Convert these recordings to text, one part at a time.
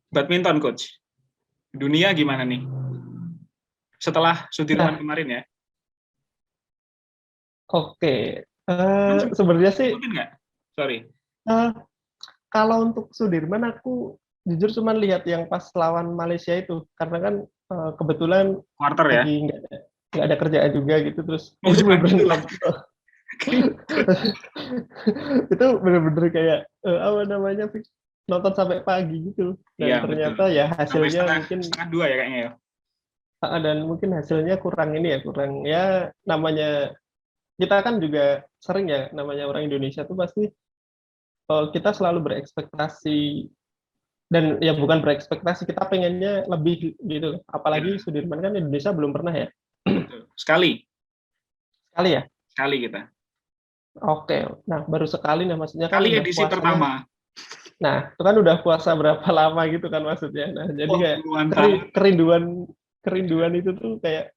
Badminton coach. Dunia gimana nih? Setelah Sudirman Nah, kemarin ya. oke. Kan Sebenarnya sih ikutin nggak? Sorry. eh, kalau untuk Sudirman aku jujur cuman lihat yang pas lawan Malaysia itu karena kan kebetulan Quarter ya. lagi nggak ada kerjaan juga gitu terus Oh itu cuman bener-bener itu. nonton. Itu bener-bener kayak apa namanya Fik? Nonton sampai pagi gitu Iya dan betul. ternyata ya Sampai hasilnya setengah mungkin setengah dua ya kayaknya ya. dan mungkin hasilnya kurang ini ya kurang ya namanya kita kan juga sering ya namanya orang Indonesia tuh pasti kita selalu berekspektasi dan ya bukan berekspektasi kita pengennya lebih gitu apalagi Ya, Sudirman kan Indonesia belum pernah ya betul. Sekali, sekali ya sekali kita. oke nah baru sekali nah maksudnya kan Sekali udah edisi puasanya pertama. nah itu kan udah puasa berapa lama gitu kan maksudnya nah jadi Wah, kayak puluhan tahun. kerinduan kerinduan itu tuh kayak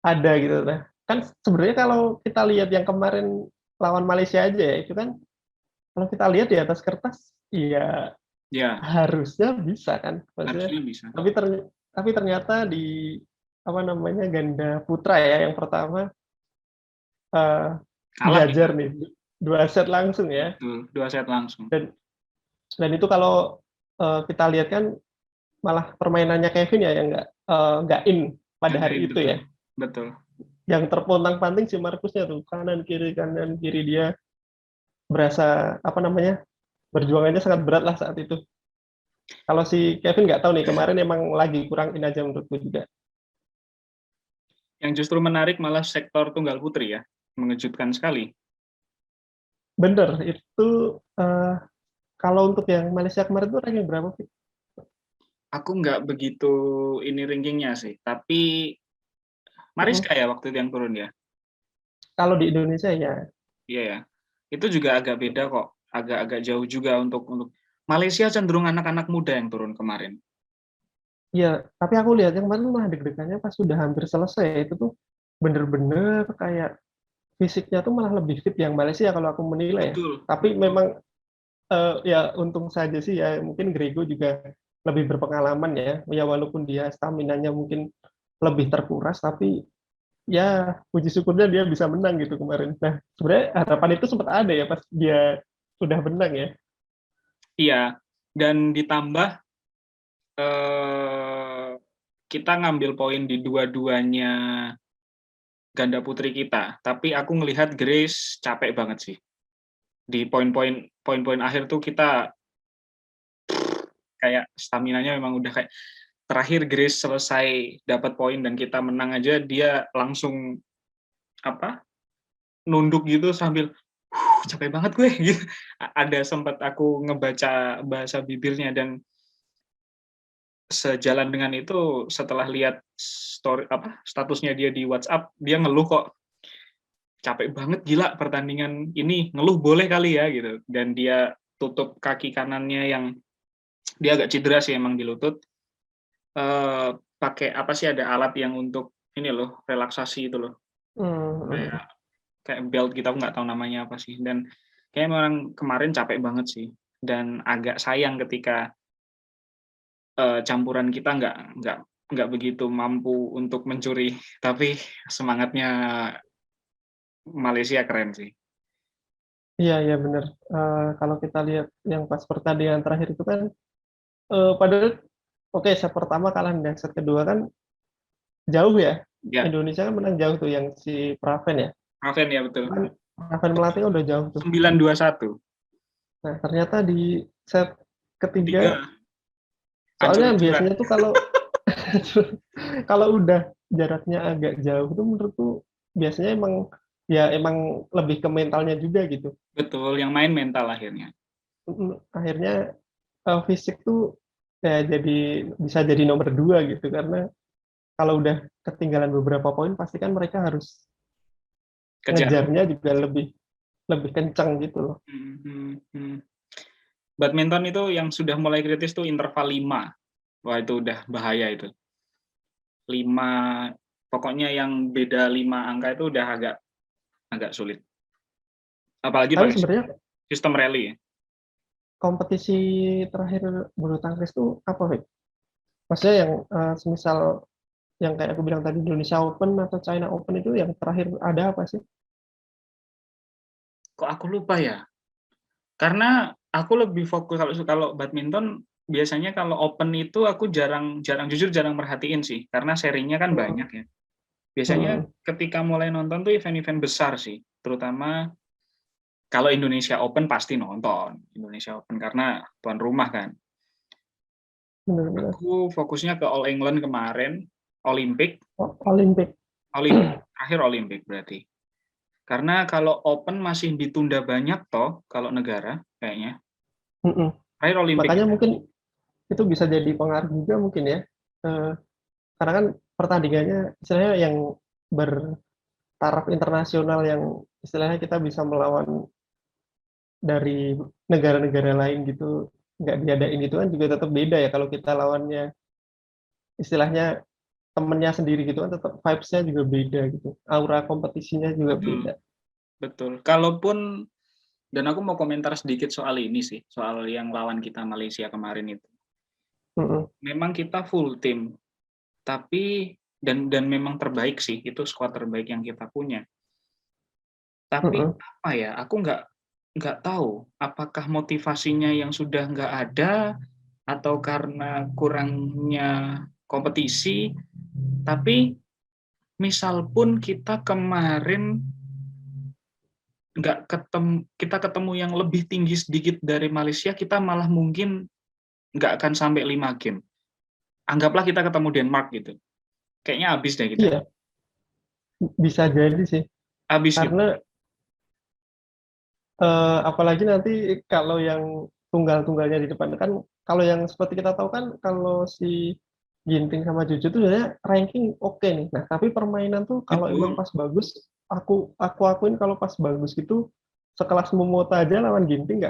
ada gitu nah kan sebenarnya kalau kita lihat yang kemarin lawan Malaysia aja ya itu kan kalau kita lihat di atas kertas ya Ya, harusnya bisa kan maksudnya harusnya bisa. tapi ternyata di apa namanya ganda putra ya yang pertama eh, Kalah Jajar kita. nih 2 set langsung ya Betul, 2 set langsung. dan itu kalau kita lihat kan malah permainannya Kevin ya yang nggak in pada Ganda hari itu betul. ya Betul. yang terpontang-panting si Markusnya tuh kanan kiri dia berasa apa namanya berjuangannya sangat berat lah saat itu kalau si Kevin nggak tahu nih kemarin emang lagi kurang in aja menurutku juga. Yang justru menarik malah sektor tunggal putri ya. Mengejutkan sekali. Bener, itu eh, kalau untuk yang Malaysia kemarin itu ranking berapa sih? Aku nggak begitu ini rankingnya sih. Tapi Mm-mm. Mariska ya waktu itu yang turun ya. Kalau di Indonesia ya, Iya ya. Itu juga agak beda kok. Agak-agak jauh juga untuk Malaysia cenderung anak-anak muda yang turun kemarin. ya. Tapi aku lihat yang kemarin mah deg-degannya pas sudah hampir selesai itu tuh bener-bener kayak fisiknya tuh malah lebih fit yang Malaysia kalau aku menilai ya. Betul, Tapi betul. memang ya untung saja sih ya mungkin Grego juga lebih berpengalaman ya. Ya walaupun dia stamina-nya mungkin lebih terkuras, tapi ya puji syukurnya dia bisa menang gitu kemarin. Nah, sebenarnya harapan itu sempat ada ya pas dia udah menang ya. Iya. Dan ditambah eh, kita ngambil poin di dua-duanya ganda putri kita. Tapi aku ngelihat Grace capek banget sih. Di poin-poin akhir tuh kita kayak stamina-nya memang udah kayak terakhir Grace selesai dapat poin dan kita menang aja dia langsung apa nunduk gitu sambil capek banget gue gitu. Ada sempat aku ngebaca bahasa bibirnya dan sejalan dengan itu setelah lihat story apa statusnya dia di WhatsApp dia ngeluh kok capek banget gila pertandingan ini ngeluh boleh kali ya gitu dan dia tutup kaki kanannya yang dia agak cedera sih emang di lutut pakai apa sih ada alat yang untuk ini loh relaksasi itu loh Hmm. kayak kayak belt kita aku nggak tahu namanya apa sih dan kayak memang kemarin capek banget sih dan agak sayang ketika campuran kita nggak begitu mampu untuk mencuri tapi semangatnya Malaysia keren sih. Iya, iya benar. Kalau kita lihat yang pas pertandingan terakhir itu kan, padahal oke set pertama kalah dan set kedua kan jauh ya. Ya, Indonesia kan menang jauh tuh yang si Praven ya. Raven ya betul. Kan Praven melatih kan udah jauh tuh. 9-2-1. Nah ternyata di set ketiga, Ketiga soalnya hancur-hancuran. biasanya tuh kalau kalau udah jaraknya agak jauh tuh menurutku biasanya emang ya emang lebih ke mentalnya juga gitu. Betul, yang main mental akhirnya. Akhirnya fisik tuh ya jadi bisa jadi nomor dua gitu karena kalau udah ketinggalan beberapa poin pasti kan mereka harus Kejar. ngejarnya juga lebih lebih kencang gitu loh. Hmm, hmm, hmm. Badminton itu yang sudah mulai kritis tuh interval 5. Wah itu udah bahaya itu. 5 pokoknya yang beda 5 angka itu udah agak agak sulit. Apalagi Tapi pakai sebenarnya sistem rally ya. kompetisi terakhir bulu tangkis tuh apa, Vic? Maksudnya yang semisal yang kayak aku bilang tadi Indonesia Open atau China Open itu yang terakhir ada apa sih? Kok aku lupa ya? Karena aku lebih fokus kalau kalau badminton biasanya kalau open itu aku jujur jarang merhatiin sih karena serinya kan Hmm, banyak ya. Biasanya hmm, ketika mulai nonton tuh event-event besar sih, terutama kalau Indonesia Open pasti nonton Indonesia Open karena tuan rumah kan. benar-benar. Aku fokusnya ke All England kemarin, Olimpik, Oh, Olimpik. Olimpik, terakhir Olimpik berarti. Karena kalau Open masih ditunda banyak toh kalau negara kayaknya. Mm-mm. Terakhir Olimpik. Makanya mungkin itu bisa jadi pengaruh juga mungkin ya. Eh, karena kan pertandingannya istilahnya yang bertaraf internasional yang istilahnya kita bisa melawan dari negara-negara lain gitu, nggak diadain gitu kan juga tetap beda ya kalau kita lawannya istilahnya temennya sendiri gitu kan tetap vibes-nya juga beda gitu, aura kompetisinya juga Betul, beda. betul. Kalaupun dan aku mau komentar sedikit soal ini sih, soal yang lawan kita Malaysia kemarin itu. Mm-mm. Memang kita full tim, tapi dan memang terbaik sih, itu skuad terbaik yang kita punya. Tapi Mm-mm. apa ya, aku nggak tahu apakah motivasinya yang sudah nggak ada atau karena kurangnya kompetisi. Tapi misal pun kita kemarin nggak kita ketemu yang lebih tinggi sedikit dari Malaysia, kita malah mungkin nggak akan sampai 5 game. Anggaplah kita ketemu Denmark gitu. Kayaknya habis deh kita. Iya, bisa jadi sih Habis gitu. karena apalagi nanti kalau yang tunggal-tunggalnya di depan kan, kalau yang seperti kita tahu kan kalau si Ginting sama Jojo tuh sebenarnya ranking oke nih. Nah, tapi permainan tuh kalau emang Betul. pas bagus, aku akuin kalau pas bagus gitu sekelas Momota aja lawan Ginting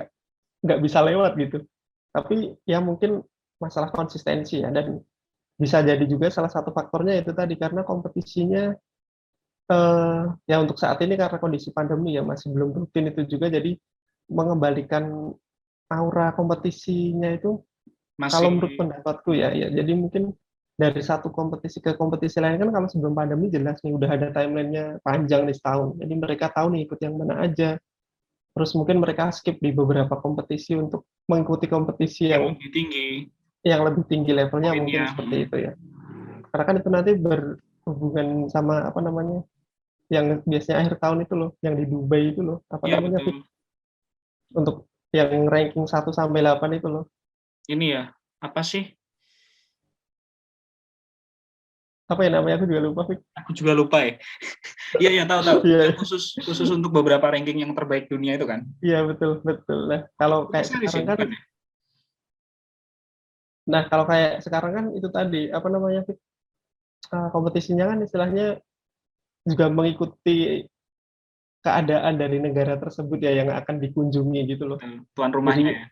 nggak bisa lewat gitu. Tapi ya mungkin masalah konsistensi ya, dan bisa jadi juga salah satu faktornya itu tadi karena kompetisinya ya untuk saat ini karena kondisi pandemi ya masih belum rutin, itu juga jadi mengembalikan aura kompetisinya itu kalau Masih menurut pendapatku ya jadi mungkin dari satu kompetisi ke kompetisi lain kan, kalau sebelum pandemi jelas nih udah ada timelinenya panjang nih setahun, jadi mereka tahu nih ikut yang mana aja, terus mungkin mereka skip di beberapa kompetisi untuk mengikuti kompetisi yang yang lebih tinggi lebih tinggi levelnya, mungkin poinnya. seperti itu ya, karena kan itu nanti berhubungan sama apa namanya yang biasanya akhir tahun itu loh, yang di Dubai itu loh, apa Iya namanya, Vic? betul. Untuk yang ranking 1 sampai 8 itu loh. Ini ya, apa sih? Apa ya namanya, aku juga lupa, Vic. Aku juga lupa ya. Iya, iya, tahu tahu. Yang Iya, khusus khusus untuk beberapa ranking yang terbaik dunia itu kan. iya betul, betul. Nah, kalau World kayak Series ya, sekarang kan, bukan ya? itu tadi, apa namanya, Vic? Kompetisinya kan istilahnya juga mengikuti keadaan dari negara tersebut ya yang akan dikunjungi gitu loh. Betul. Tuan Jadi, rumahnya ya.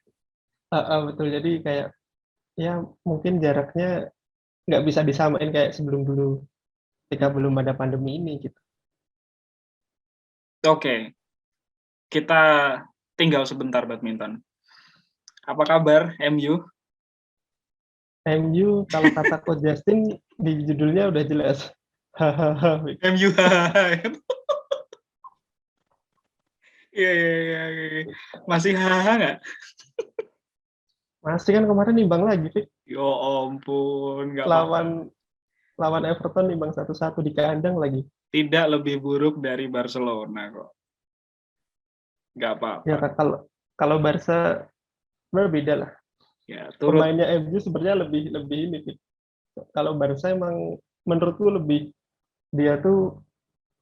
betul. Jadi kayak, ya mungkin jaraknya nggak bisa disamain kayak sebelum dulu ketika belum ada pandemi ini gitu. Oke, kita tinggal sebentar badminton. Apa kabar MU? MU kalau kata Coach Justin di judulnya udah jelas. Hahaha. MU iya, iya, iya, iya. Masih hahaha nggak? Masih kan kemarin imbang lagi, Vic. Ya ampun, nggak apa-apa. Lawan lawan Everton imbang 1-1 di kandang lagi. Tidak lebih buruk dari Barcelona kok. Nggak Ya apa-apa. kan, kalau kalau Barca berbeda lah. Ya, turut. Pemainnya MU sebenarnya lebih lebih ini, Vic. Kalau Barca emang menurutku lebih, dia tuh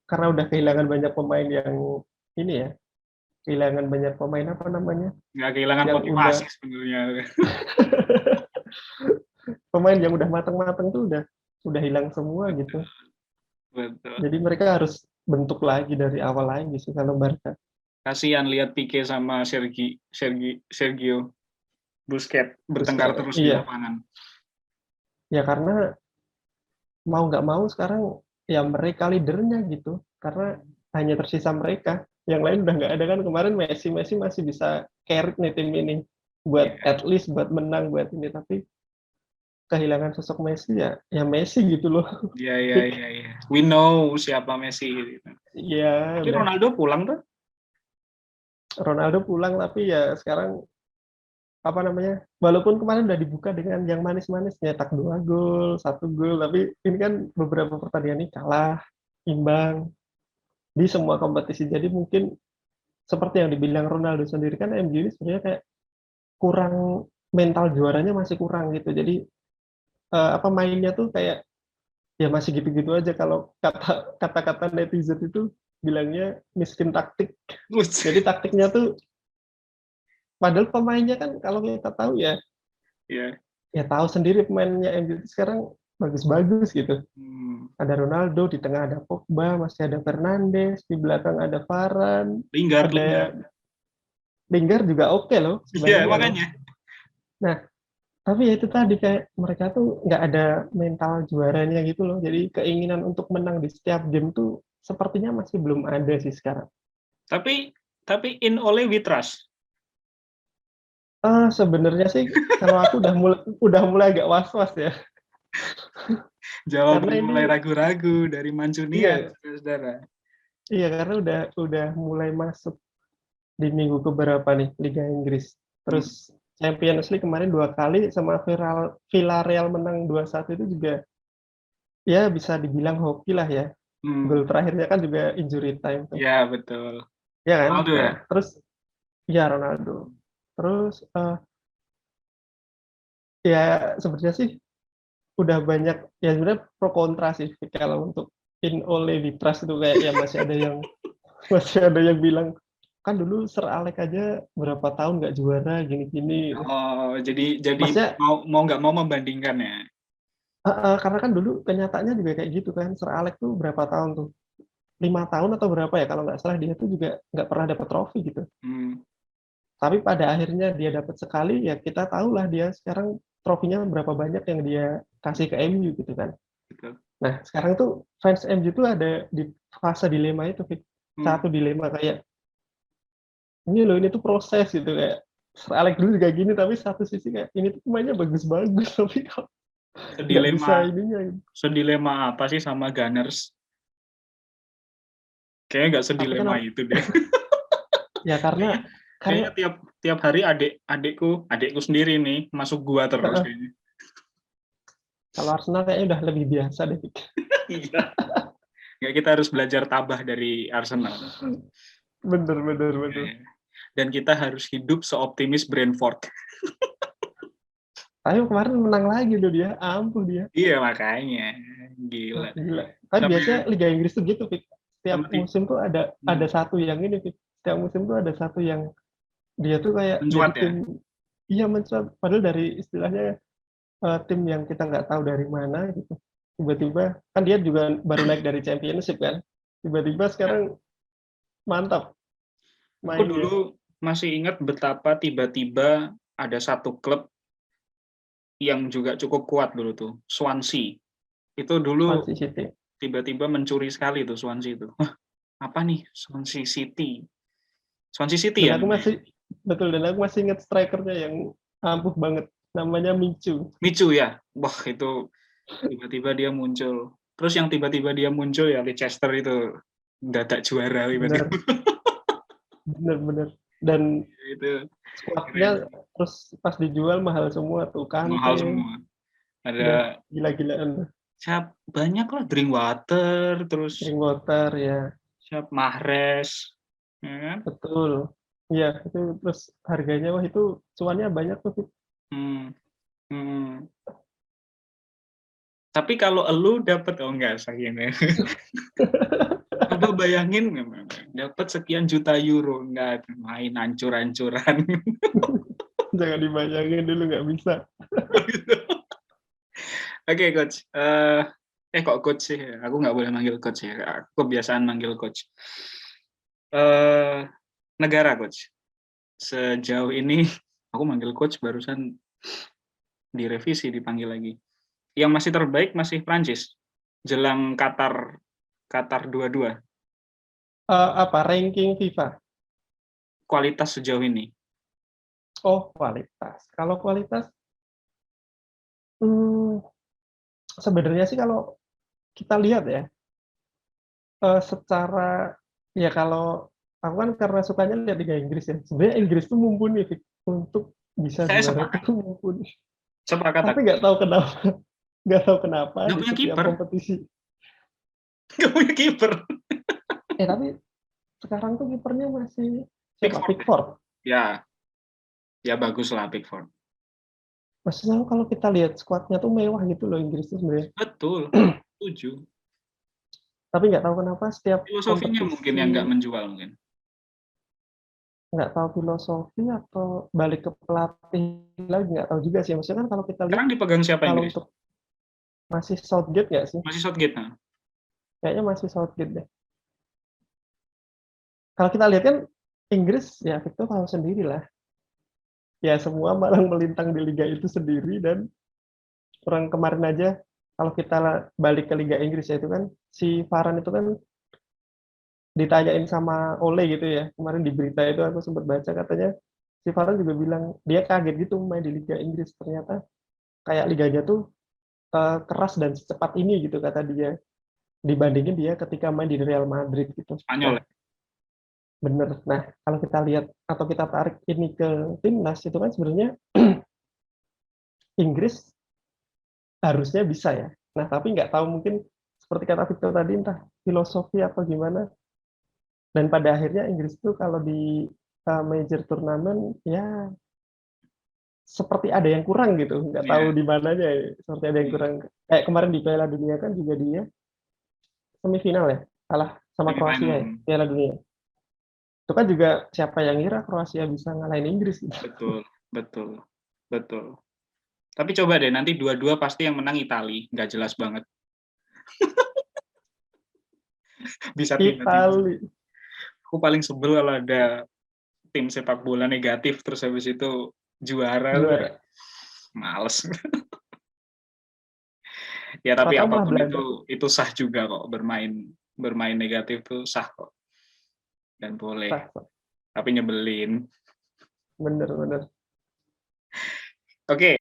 karena udah kehilangan banyak pemain yang ini ya, kehilangan banyak pemain apa namanya? Nggak kehilangan Yang udah motivasi sebenarnya. pemain yang udah matang-matang tuh udah hilang semua gitu. Betul, betul. Jadi mereka harus bentuk lagi dari awal lagi sih kalau Barca. Kasihan lihat Pique sama Sergio Busquets Terus bertengkar terus di iya, lapangan. ya karena mau nggak mau sekarang ya mereka leadernya gitu. Karena hanya tersisa mereka. Yang lain udah nggak ada kan, kemarin Messi Messi masih bisa carry nih tim ini. buat Iya, at least buat menang buat ini, tapi kehilangan sosok Messi ya Messi gitu loh. iya, iya, iya, iya. We know siapa Messi gitu. Ya Tapi udah, Ronaldo pulang tuh. Ronaldo pulang tapi ya sekarang apa namanya, walaupun kemarin udah dibuka dengan yang manis-manis, nyetak 2 gol 1 gol, tapi ini kan beberapa pertandingan ini kalah imbang di semua kompetisi. Jadi mungkin seperti yang dibilang Ronaldo sendiri, kan MU ini sebenarnya kayak kurang, mental juaranya masih kurang gitu. Jadi apa, mainnya tuh kayak ya masih gitu-gitu aja, kalau kata-kata netizen itu bilangnya miskin taktik. Jadi taktiknya tuh, padahal pemainnya kan kalau kita tahu ya, Iya. ya tahu sendiri pemainnya MU itu sekarang bagus-bagus gitu. Hmm. Ada Ronaldo, di tengah ada Pogba, masih ada Fernandes, di belakang ada Varane, Lingard, Lingard. ada Lingard juga oke loh Iya, sebenarnya loh. makanya. Nah, tapi ya itu tadi, kayak mereka tuh nggak ada mental juaranya gitu loh. Jadi keinginan untuk menang di setiap game tuh sepertinya masih belum ada sih sekarang. Tapi in Ole we trust. Sebenarnya sih kalau aku udah mulai agak was-was ya. Karena Jawaban ini, mulai ragu-ragu dari Mancunian, iya, saudara. iya, karena udah mulai masuk di minggu keberapa nih Liga Inggris. Terus Hmm. Champions League kemarin 2 kali sama Villarreal menang 2-1, itu juga ya bisa dibilang hoki lah ya. Hmm. Gol terakhirnya kan juga injury time tuh. Ya, betul. Ya kan? Ronaldo Nah, ya? terus ya Ronaldo. Terus ya sebenarnya sih udah banyak, ya sebenarnya pro kontra sih kalau untuk in Ole di trust itu, kayak ya masih ada yang bilang kan dulu Sir Alex aja berapa tahun nggak juara gini-gini gitu. Oh, jadi Maksudnya mau nggak mau membandingkan ya? karena kan dulu kenyataannya juga kayak gitu kan. Sir Alex tuh berapa tahun tuh? 5 tahun atau berapa ya, kalau nggak salah, dia tuh juga nggak pernah dapat trofi gitu. Hmm. Tapi pada akhirnya dia dapat sekali, ya kita tahulah dia sekarang trofinya berapa banyak yang dia kasih ke MU gitu kan. Betul. Nah, sekarang tuh fans MU tuh ada di fase dilema itu, Fik. Hmm. Satu dilema kayak, ini loh, ini tuh proses gitu, kayak Sir Alex dulu juga gini, tapi satu sisi kayak ini tuh pemainnya bagus-bagus tapi kok nggak bisa Sedilema ininya. sedilema apa sih sama Gunners? Kayaknya nggak Tapi kan sedilema itu deh. ya karena Kayaknya karena kayaknya tiap hari adikku sendiri nih masuk gua terus eh, kayaknya. kalau Arsenal kayaknya udah lebih biasa deh, Fik. Iya. Nggak, kita harus belajar tabah dari Arsenal. Bener, bener, bener. Ya. Dan kita harus hidup seoptimis Brentford. Tapi kemarin menang lagi loh dia, ampuh dia. Iya, makanya. Gila. Gila. Tapi Sampai biasanya Liga Inggris tuh gitu, Fik. Setiap sama musim tuh ada hmm, satu yang ini, Fik. Setiap musim tuh ada satu yang dia tuh kayak jadi mencuat ya. tim, iya mencuat, padahal dari istilahnya tim yang kita nggak tahu dari mana gitu. Tiba-tiba kan dia juga baru naik dari Championship kan. Tiba-tiba Ya. sekarang mantap Aku mainnya. dulu masih ingat betapa tiba-tiba ada satu klub yang juga cukup kuat dulu tuh, Swansea. Itu dulu Swansea City. tiba-tiba mencuri sekali tuh Swansea itu. Wah, apa nih Swansea City? Swansea City Dan ya aku namanya. masih betul, dan aku masih ingat strikernya yang ampuh banget. Namanya Michu. Michu ya. Wah, itu tiba-tiba dia muncul. Terus yang tiba-tiba dia muncul ya Leicester itu dadak juara tiba-tiba. Bener, bener, bener. Dan Itu keren. squadnya terus pas dijual mahal semua tuh, Mahal Kante. semua. Udah Ada gila-gilaan. banyak lah Drinkwater, terus Drinkwater ya, siap Mahrez, ya kan? betul. Iya, itu terus harganya, wah itu cuannya banyak tuh. Hmm, hmm. Tapi kalau elu dapat, oh enggak sayangnya. Coba bayangin dapat sekian juta euro, enggak main hancur-hancuran. Jangan dibayangin dulu, nggak bisa. Oke, coach. Kok coach sih? Aku nggak boleh manggil coach ya. Aku kebiasaan manggil coach. Negara, coach. Sejauh ini aku manggil coach barusan direvisi, dipanggil lagi. Yang masih terbaik masih Prancis. Jelang Qatar 22. Apa ranking FIFA? Kualitas sejauh ini. Oh, kualitas. Kalau kualitas, mmm, sebenarnya sih kalau kita lihat ya, secara ya kalau aku kan karena sukanya lihat Liga Inggris ya, sebenarnya Inggris tuh mumpuni Vic, untuk bisa Saya juara sepakat, tuh mumpuni. sepakat Tapi aku. nggak tahu kenapa Nggak di punya setiap kiper, kompetisi nggak punya kiper. tapi sekarang tuh kipernya masih siapa? Pickford ya? Pickford. Ya, ya bagus lah Pickford. Maksudnya kalau kita lihat skuadnya tuh mewah gitu loh Inggris tuh sebenarnya. Betul, setuju. Tapi nggak tahu kenapa setiap Filosofinya mungkin yang nggak kompetisi, menjual mungkin. nggak tahu filosofi atau balik ke pelatih lagi, nggak tahu juga sih. Maksudnya kan kalau kita lihat, Sekarang dipegang siapa kalau Inggris? untuk masih Southgate nggak sih? Masih Southgate, nah. Kayaknya masih Southgate deh. Kalau kita lihat kan Inggris ya kita tahu sendiri lah. Ya semua malang melintang di liga itu sendiri dan orang kemarin aja kalau kita balik ke Liga Inggris ya itu kan si Varane itu kan ditanyain sama Ole gitu ya. Kemarin di berita itu aku sempat baca katanya si Varane juga bilang dia kaget gitu main di Liga Inggris ternyata kayak liganya tuh keras dan secepat ini gitu kata dia dibandingin dia ketika main di Real Madrid gitu. Spanyol Nah, ya? bener. Nah, kalau kita lihat atau kita tarik ini ke timnas itu kan sebenarnya Inggris harusnya bisa ya. Nah, tapi nggak tahu mungkin seperti kata Victor tadi entah filosofi atau gimana. Dan pada akhirnya Inggris itu kalau di major turnamen ya seperti ada yang kurang gitu, nggak tahu Iya, di mananya ya. Seperti ada yang iya. kurang. Kayak kemarin di Piala Dunia kan juga dia semifinal ya, kalah sama Kroasia ya, Semifinal. Piala Dunia. Itu kan juga siapa yang ngira Kroasia bisa ngalahin Inggris gitu. Betul, betul, betul. Tapi coba deh, nanti dua-dua pasti yang menang Itali. Nggak jelas banget. Bisa tiba-tiba. Itali. Aku paling sebel kalau ada tim sepak bola negatif, terus habis itu juara. Juara. Males. Ya, tapi Atau malah apapun Belanda. itu sah juga kok. Bermain bermain negatif tuh sah kok. Dan boleh. Sah, sah. Tapi nyebelin. Bener-bener. Oke.